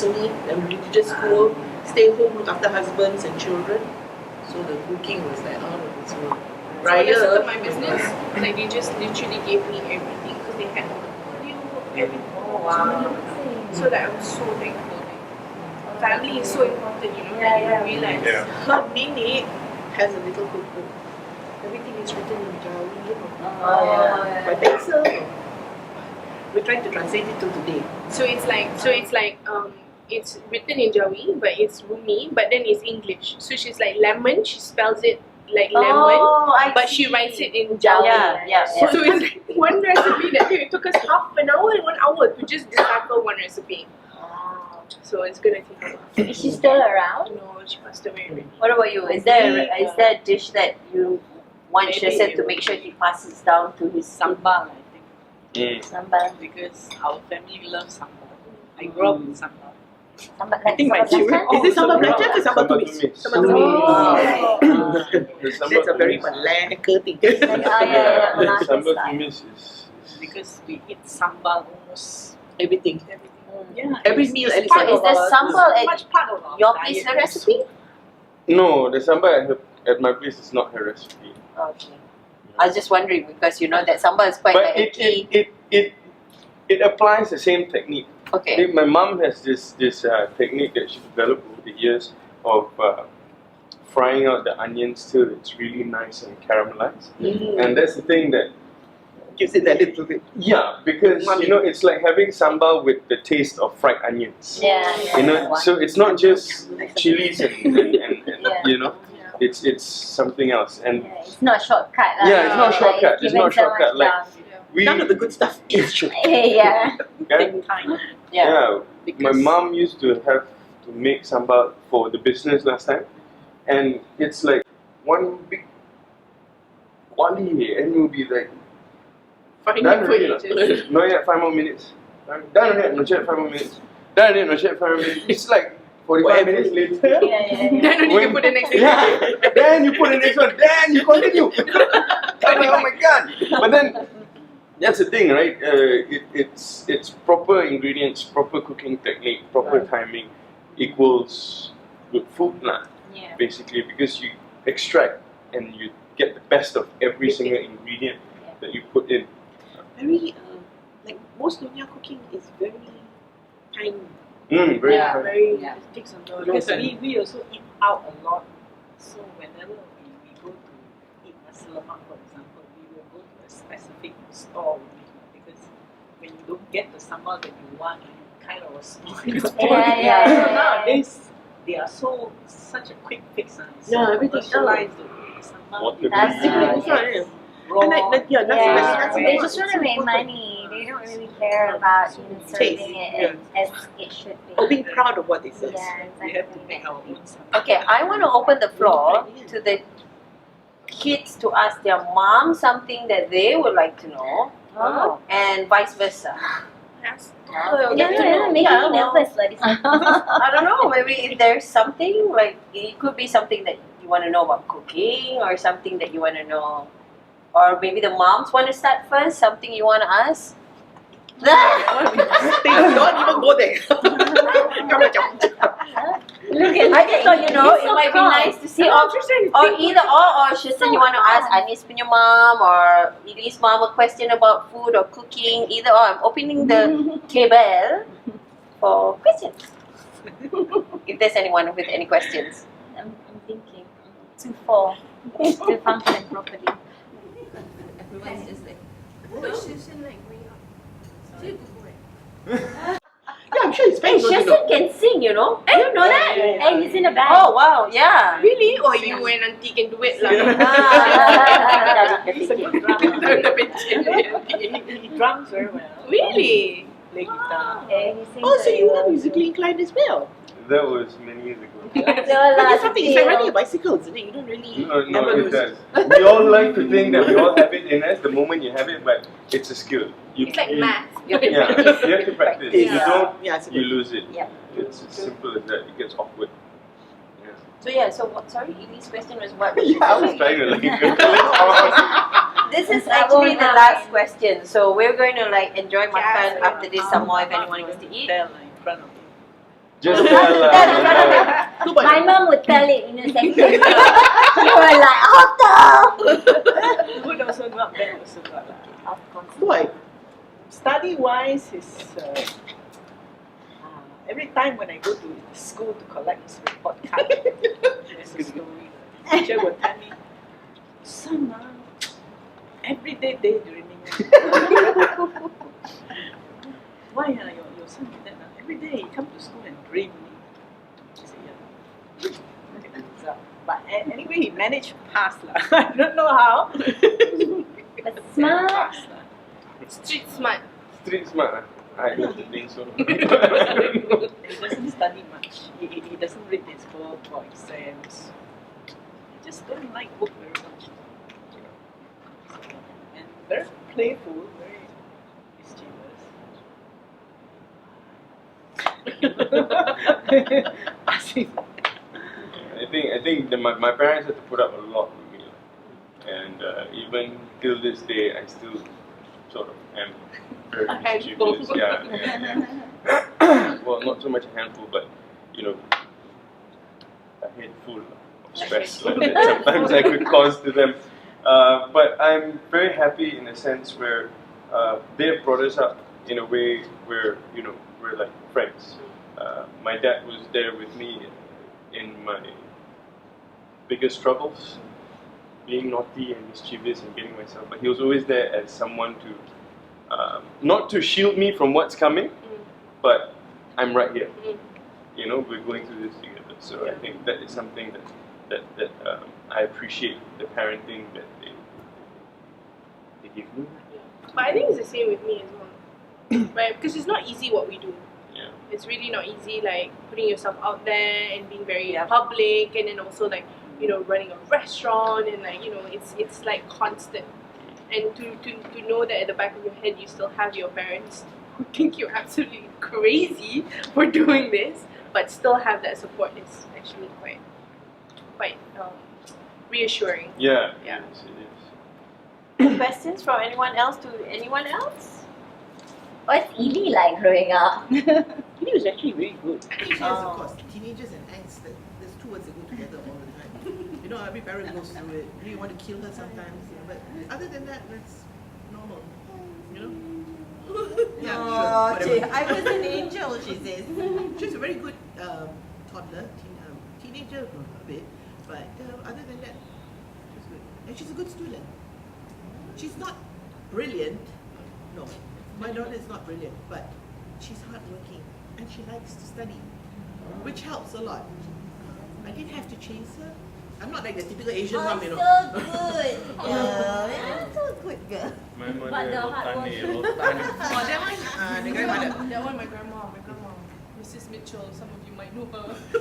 Speaker 5: only, a religious school, stay home, look after husbands and children. So the cooking was like out of this world.
Speaker 3: So when I started my business, like they just literally gave me everything because they had portfolio, everything.
Speaker 2: Oh, wow.
Speaker 3: So that I was so thankful. Like, family is so important, you know, that you realize.
Speaker 4: Yeah.
Speaker 5: Her nenek has a little cookbook. Everything is written in Jawi. By pencil. We're trying to translate it to today.
Speaker 3: So it's like it's written in Jawi, but it's Rumi, but then it's English. So she's like lemon, she spells it like lemon, but she writes it in Jawi.
Speaker 1: Yeah.
Speaker 3: So it's like one recipe that it took us half an hour and 1 hour to just decipher one recipe. So it's gonna take a while.
Speaker 2: Is she still around?
Speaker 3: No, she passed away already.
Speaker 1: What about you? Is there a dish that you want
Speaker 7: Maybe
Speaker 1: Sherson to
Speaker 7: you-
Speaker 1: make sure he passes down to his son?
Speaker 7: Sambal, I think.
Speaker 1: Sambal.
Speaker 7: Because our family loves sambal. I grew up with sambal.
Speaker 2: Sambal,
Speaker 7: I think my children.
Speaker 5: Is it sambal belacan or sambal tumis? Sambal tumis. That's a very Malacca thing.
Speaker 2: Malacca
Speaker 4: Sambal
Speaker 2: style.
Speaker 4: tumis is
Speaker 7: Because we eat sambal almost
Speaker 5: Everything.
Speaker 7: yeah.
Speaker 5: Every
Speaker 7: it's-
Speaker 5: meal
Speaker 7: it's
Speaker 5: at least
Speaker 7: part
Speaker 1: Is
Speaker 7: of
Speaker 1: there
Speaker 7: our-
Speaker 1: sambal
Speaker 7: it's
Speaker 1: at
Speaker 7: much part of our
Speaker 1: your
Speaker 7: diet
Speaker 1: place, her
Speaker 7: also.
Speaker 1: recipe?
Speaker 4: no, the sambal at my place is not her recipe.
Speaker 1: Okay. I was just wondering because you know that sambal is quite
Speaker 4: But
Speaker 1: like a key.
Speaker 4: it applies the same technique.
Speaker 1: Okay.
Speaker 4: My mom has this technique that she developed over the years of frying out the onions till it's really nice and caramelized. And that's the thing that
Speaker 5: Gives it that little bit.
Speaker 4: because you know it's like having sambal with the taste of fried onions.
Speaker 2: Yeah.
Speaker 4: You know, so it's not just chilies and
Speaker 2: Yeah.
Speaker 4: you know, it's something else. And
Speaker 2: It's not shortcut.
Speaker 4: Yeah, it's not shortcut. It's
Speaker 2: given
Speaker 4: not
Speaker 2: so
Speaker 4: shortcut.
Speaker 2: much
Speaker 4: Like
Speaker 2: down.
Speaker 4: we,
Speaker 5: None of the good stuff is true.
Speaker 2: Yeah.
Speaker 4: okay?
Speaker 7: Big time.
Speaker 1: Yeah.
Speaker 4: My mom used to have to make sambal for the business last time, and it's like one big quali, and you'll be like,
Speaker 3: Finding
Speaker 4: done
Speaker 3: for
Speaker 4: already,
Speaker 3: ages.
Speaker 4: no yet, 5 more minutes. Done already, no yet, 5 more minutes. Done already, no yet, 5 more minutes. It's like 45 minutes later.
Speaker 3: Then only you put the next thing.
Speaker 4: Then you put the next one. Then you continue. I'm like, oh my god! But then that's the thing, right? It's proper ingredients, proper cooking technique, proper timing equals good food, lah.
Speaker 2: Yeah.
Speaker 4: Basically, because you extract and you get the best of every single ingredient that you put in.
Speaker 5: Very, like most Dunya cooking is very time.
Speaker 4: Very
Speaker 7: Yeah,
Speaker 4: hard.
Speaker 3: Very,
Speaker 7: Yeah.
Speaker 3: it takes a lot of
Speaker 7: Because
Speaker 3: time.
Speaker 7: we also eat out a lot. So whenever we go to eat Sulaiman, for example, we will go to a specific store because when you don't get the sambal that you want, you kind of spoil it.
Speaker 2: Yeah.
Speaker 7: So nowadays they are such a quick fix. So
Speaker 5: Yeah, everything
Speaker 7: commercialized the sambal.
Speaker 4: Water
Speaker 2: That's
Speaker 4: based.
Speaker 2: true.
Speaker 7: Raw.
Speaker 5: And that's
Speaker 2: Yeah,
Speaker 5: that's
Speaker 2: they just want to make money. They don't really care about
Speaker 5: Taste,
Speaker 2: serving it as it should be.
Speaker 5: or being proud of what it says.
Speaker 2: Yeah,
Speaker 7: We have to
Speaker 2: exactly.
Speaker 7: make our own sambal.
Speaker 1: Okay, I want to open the floor to the kids to ask their mom something that they would like to know, and vice versa.
Speaker 3: Yes.
Speaker 2: Making me nervous like this.
Speaker 1: I don't know, maybe if there's something like it could be something that you want to know about cooking or something that you want to know, or maybe the moms want to start first, something you want to ask.
Speaker 5: Don't even go there. Come on,
Speaker 2: Look at
Speaker 1: I just thought, you know, it might be nice to see, or either or Sherson, you want to ask Anis punya mom or Idris mom a question about food or cooking, either or. I'm opening the table for questions. If there's anyone with any questions.
Speaker 2: I'm thinking. for it to function properly.
Speaker 1: Everyone's just like,
Speaker 3: Sherson like way up.
Speaker 5: Yeah, I'm sure it's very good.
Speaker 1: Sherson can sing, you know. I don't know that.
Speaker 2: And he's in a band.
Speaker 1: Oh wow, yeah.
Speaker 3: Really? Or you and Aunty can do it lah.
Speaker 7: He's a good drummer. He drums very well.
Speaker 3: Really?
Speaker 7: Play guitar.
Speaker 2: And he sings
Speaker 5: Oh, so you
Speaker 2: very
Speaker 5: are
Speaker 2: well.
Speaker 5: musically inclined as well?
Speaker 4: That was many years ago.
Speaker 2: So,
Speaker 5: But it's something, it's like riding a bicycle, isn't it? You don't really
Speaker 4: No,
Speaker 5: ever
Speaker 4: it
Speaker 5: lose
Speaker 4: does. We all like to think that we all have it in us the moment you have it, but it's a skill.
Speaker 3: It's like math.
Speaker 4: You have to practice. If you
Speaker 5: Yeah.
Speaker 4: don't,
Speaker 5: Yeah, it's a
Speaker 4: you
Speaker 5: good-
Speaker 4: lose it.
Speaker 1: Yeah.
Speaker 4: It's as simple as that. It gets awkward. Yeah.
Speaker 1: So what? Sorry, Edie's question was what? we should
Speaker 4: I was
Speaker 1: do.
Speaker 4: trying to like.
Speaker 1: This is
Speaker 2: It's our
Speaker 1: actually the
Speaker 2: time.
Speaker 1: last question, so we're going to like enjoy makan after this some more if anyone wants to eat.
Speaker 7: Tell in front of him.
Speaker 4: Just tell
Speaker 5: Too bad.
Speaker 2: My mom would tell it in a second. You were like,
Speaker 7: Good also not, bad also not.
Speaker 2: of course.
Speaker 5: Why?
Speaker 7: Study-wise, is every time when I go to school to collect his report card, there's a story. The teacher will tell me, son, every day daydreaming. Why your son like that? Every day he come to school and dream. I say, yeah. Look at the result. But anyway, he managed to pass lah. I don't know how.
Speaker 2: But smart.
Speaker 7: Pass lah.
Speaker 3: Street smart.
Speaker 4: Street smart. I don't think so.
Speaker 7: He doesn't study much. He doesn't read his book for exams. He just don't like book very much. And very playful, very mischievous. Ask him.
Speaker 4: I think my parents had to put up a lot with me, and even till this day, I still sort of am very
Speaker 3: A handful.
Speaker 4: mischievous. Yeah. Well, not so much a handful, but you know, a head full of stress that sometimes I could cause to them. But I'm very happy in a sense where they've brought us up in a way where we're like friends. My dad was there with me in my biggest struggles, being naughty and mischievous and getting myself, but he was always there as someone to not to shield me from what's coming, but I'm right here. We're going through this together. So I think that is something that I appreciate, the parenting that they give me.
Speaker 3: But I think it's the same with me as well. Right? Because it's not easy what we do.
Speaker 4: Yeah.
Speaker 3: It's really not easy, like putting yourself out there and being very public, and then also like running a restaurant, and like it's like constant. And to know that at the back of your head you still have your parents who think you're absolutely crazy for doing this, but still have that support is actually quite reassuring.
Speaker 4: Yeah.
Speaker 3: Yeah.
Speaker 4: Yes, it is.
Speaker 1: Questions from anyone else to anyone else?
Speaker 2: What's Edie like growing up?
Speaker 7: He was actually very good.
Speaker 5: Yes, of course. Teenagers and angst, there's two words that go together all the time. Every parent goes through it. You want to kill her sometimes, but other than that, that's normal. Yeah, sure. Whatever.
Speaker 9: I was an angel, she says.
Speaker 5: She's a very good toddler, teenager a bit, but other than that, she's good. And she's a good student. She's not brilliant. No, my daughter is not brilliant, but she's hardworking and she likes to study, which helps a lot. I didn't have to chase her. I'm not like the typical Asian mom,
Speaker 9: So good, girl. Yeah, so good, girl.
Speaker 4: My mother,
Speaker 2: But the hard work.
Speaker 5: Oh, that one, the grandmother.
Speaker 3: That one, my grandma, Mrs. Mitchell. Some of you might know her. She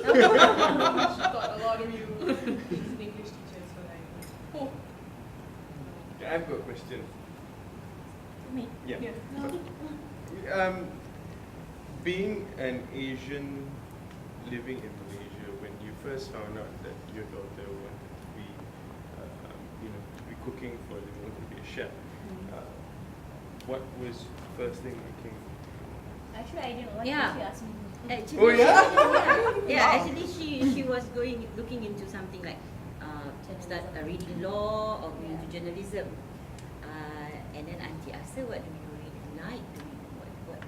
Speaker 3: taught a lot of you. She's an English teacher, so like, oh,
Speaker 4: I've got a question.
Speaker 2: Me?
Speaker 4: Yeah.
Speaker 3: yeah.
Speaker 4: Being an Asian living in Malaysia, when you first found out that your daughter wanted to be, to be cooking for a living, wanted to be a chef, what was the first thing that came?
Speaker 2: Actually, I didn't want
Speaker 8: Yeah.
Speaker 2: to. She asked me.
Speaker 8: Actually,
Speaker 4: Oh, yeah?
Speaker 8: yeah. Actually, she was looking into something like start reading law or going into journalism. And then Aunty asked her, what do you really like doing?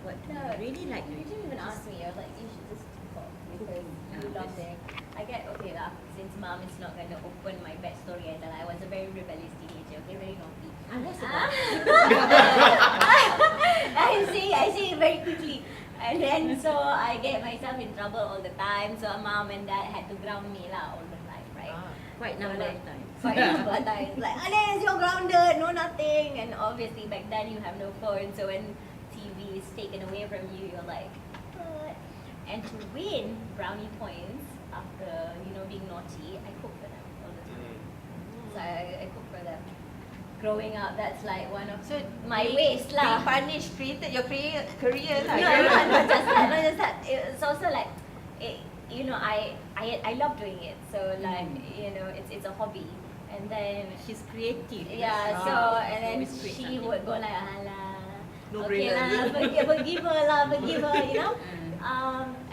Speaker 8: What do you really like
Speaker 2: You
Speaker 8: doing?
Speaker 2: didn't even ask me. I was like, you should just talk because you love it. I get, okay lah, since mom is not going to open my backstory, I was a very rebellious teenager, okay, very naughty. I see very quickly. And then so I get myself in trouble all the time, so mom and dad had to ground me lah all the time, right?
Speaker 8: Quite number of times.
Speaker 2: Quite a number of times. Like, Alice, you're grounded, no nothing. And obviously back then you have no phone, so when TV is taken away from you, you're like, what? And to win brownie points after, being naughty, I cook for them all the time. So I cook for them. Growing up, that's like one of my ways lah.
Speaker 9: Being punished created your career lah.
Speaker 2: No, not just that. It's also like, I love doing it. So like, it's a hobby. And then
Speaker 8: She's creative.
Speaker 2: yeah,
Speaker 8: That's
Speaker 2: so
Speaker 8: right.
Speaker 2: and then
Speaker 8: Always create
Speaker 2: she
Speaker 8: something.
Speaker 2: would go like, alah,
Speaker 9: No
Speaker 2: okay
Speaker 9: brainer.
Speaker 2: lah, forgive her,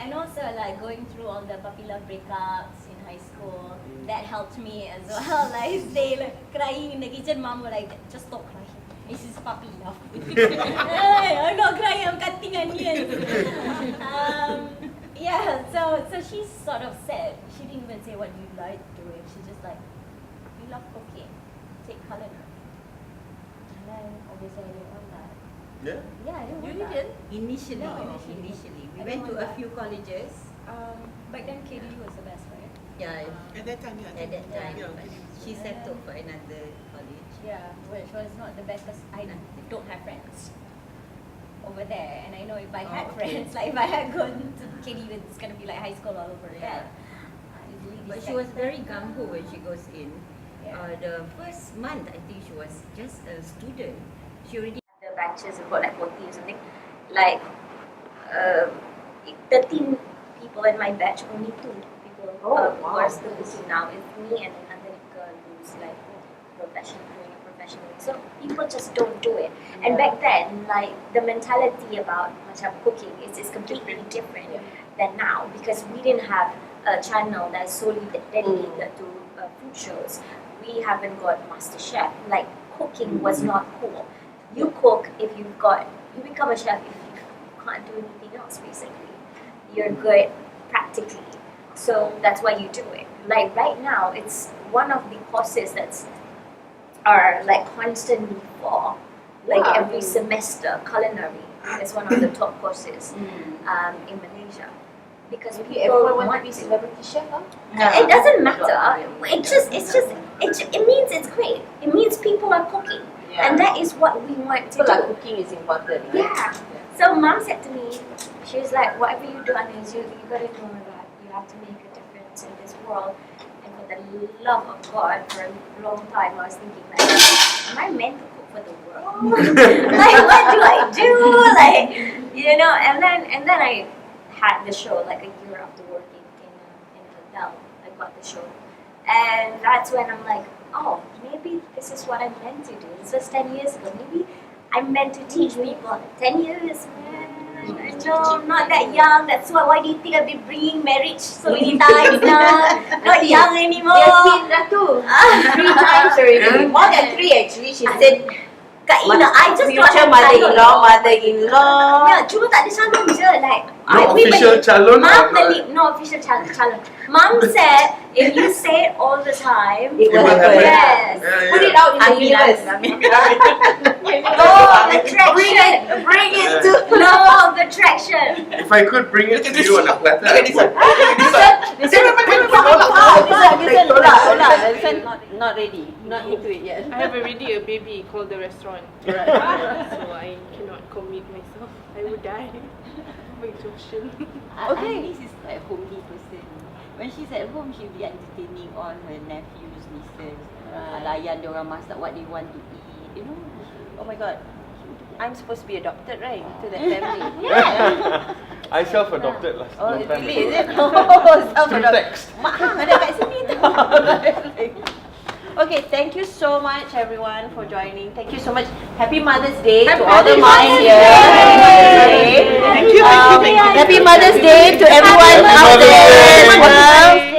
Speaker 2: and also like going through all the puppy love breakups in high school, that helped me as well. Like stay like crying in the kitchen, mom would like, just stop crying. This is puppy love. Hey, I'm not crying, I'm cutting onions. Yeah, so she sort of said, she didn't even say what you like doing. She just like, you love cooking, take culinary. And then obviously I didn't want that.
Speaker 4: Yeah.
Speaker 2: Yeah, I didn't
Speaker 9: You
Speaker 2: want that.
Speaker 9: didn't?
Speaker 8: Initially,
Speaker 2: No,
Speaker 8: initially. We
Speaker 2: I
Speaker 8: went
Speaker 2: don't
Speaker 8: to a
Speaker 2: want
Speaker 8: few colleges.
Speaker 2: Back then KDU was the best, right?
Speaker 8: Yeah,
Speaker 5: At that time, yeah.
Speaker 8: at that time.
Speaker 5: Yeah.
Speaker 8: But she settled for another college.
Speaker 2: Yeah, which was not the best because I don't have friends over there. And I know if I had friends, like if I had gone to KDU, it's going to be like high school all over again.
Speaker 8: But she was very gung-ho when she goes in.
Speaker 2: Yeah.
Speaker 8: The first month, I think she was just a student. She already
Speaker 1: The batches about like 40 or something. Like 13 people in my batch, only 2 people who are still busy now. It's me and another girl who's like doing it professionally. So people just don't do it. And back then, like the mentality about macam cooking is completely different than now, because we didn't have a channel that's solely dedicated to food shows. We haven't got MasterChef. Like cooking was not cool. You cook if you become a chef if you can't do anything else basically. You're good practically. So that's why you do it. Like right now, it's one of the courses that's are like constantly for like every semester. Culinary is one of the top courses in Malaysia. Because people want to be
Speaker 9: celebrity chef, huh?
Speaker 1: It doesn't matter. It means it's great. It means people are cooking. And that is what we want to do.
Speaker 9: Cooking is important, right?
Speaker 1: Yeah. So mom said to me, she was like, whatever you do, Anis, you gotta know that you have to make a difference in this world. And for the love of God, for a long time I was thinking like, am I meant to cook for the world? Like what do I do? Like, and then I had the show like a year after working in a hotel. I got the show. And that's when I'm like, oh, maybe this is what I'm meant to do. This was 10 years ago. Maybe I'm meant to teach people. 10 years, man. No, I'm not that young. That's why do you think I've been bringing marriage so many times now? Not young anymore.
Speaker 9: 3 times already. More than 3 actually. She said,
Speaker 1: Kak Ina, I just got
Speaker 9: future mother-in-law.
Speaker 1: Yeah, cuma tak ada calon je. Like,
Speaker 4: No
Speaker 1: we
Speaker 4: official
Speaker 1: believe-
Speaker 4: calon
Speaker 1: Mom
Speaker 4: or
Speaker 1: believe, no official calon. Mom said, if you say it all the time,
Speaker 9: It will
Speaker 4: happen.
Speaker 1: yes.
Speaker 9: Put it out in the universe.
Speaker 1: Oh, the traction.
Speaker 9: Bring it to.
Speaker 1: No, the traction.
Speaker 4: If I could bring it to you on a platter, I would.
Speaker 9: Not ready. Not into it yet.
Speaker 3: I have already a baby called the restaurant. So I cannot commit myself. I would die of exhaustion.
Speaker 7: Okay. This is like a homely person. When she's at home, she'll be entertaining all her nephews, nieces. Layan diorang masak what they want to eat.
Speaker 9: Oh my god. I'm supposed to be adopted, right? To that family.
Speaker 4: I self-adopted last
Speaker 9: Oh,
Speaker 4: long time
Speaker 9: really? Is it?
Speaker 4: ago.
Speaker 9: Oh,
Speaker 4: Through
Speaker 9: self-adopted.
Speaker 4: text.
Speaker 9: Mak Hang ada kat sini tau. Okay, thank you so much everyone for joining. Thank you so much. Happy Mother's Day to all the moms here.
Speaker 3: Thank you.
Speaker 9: Happy Mother's Day to everyone out there as well.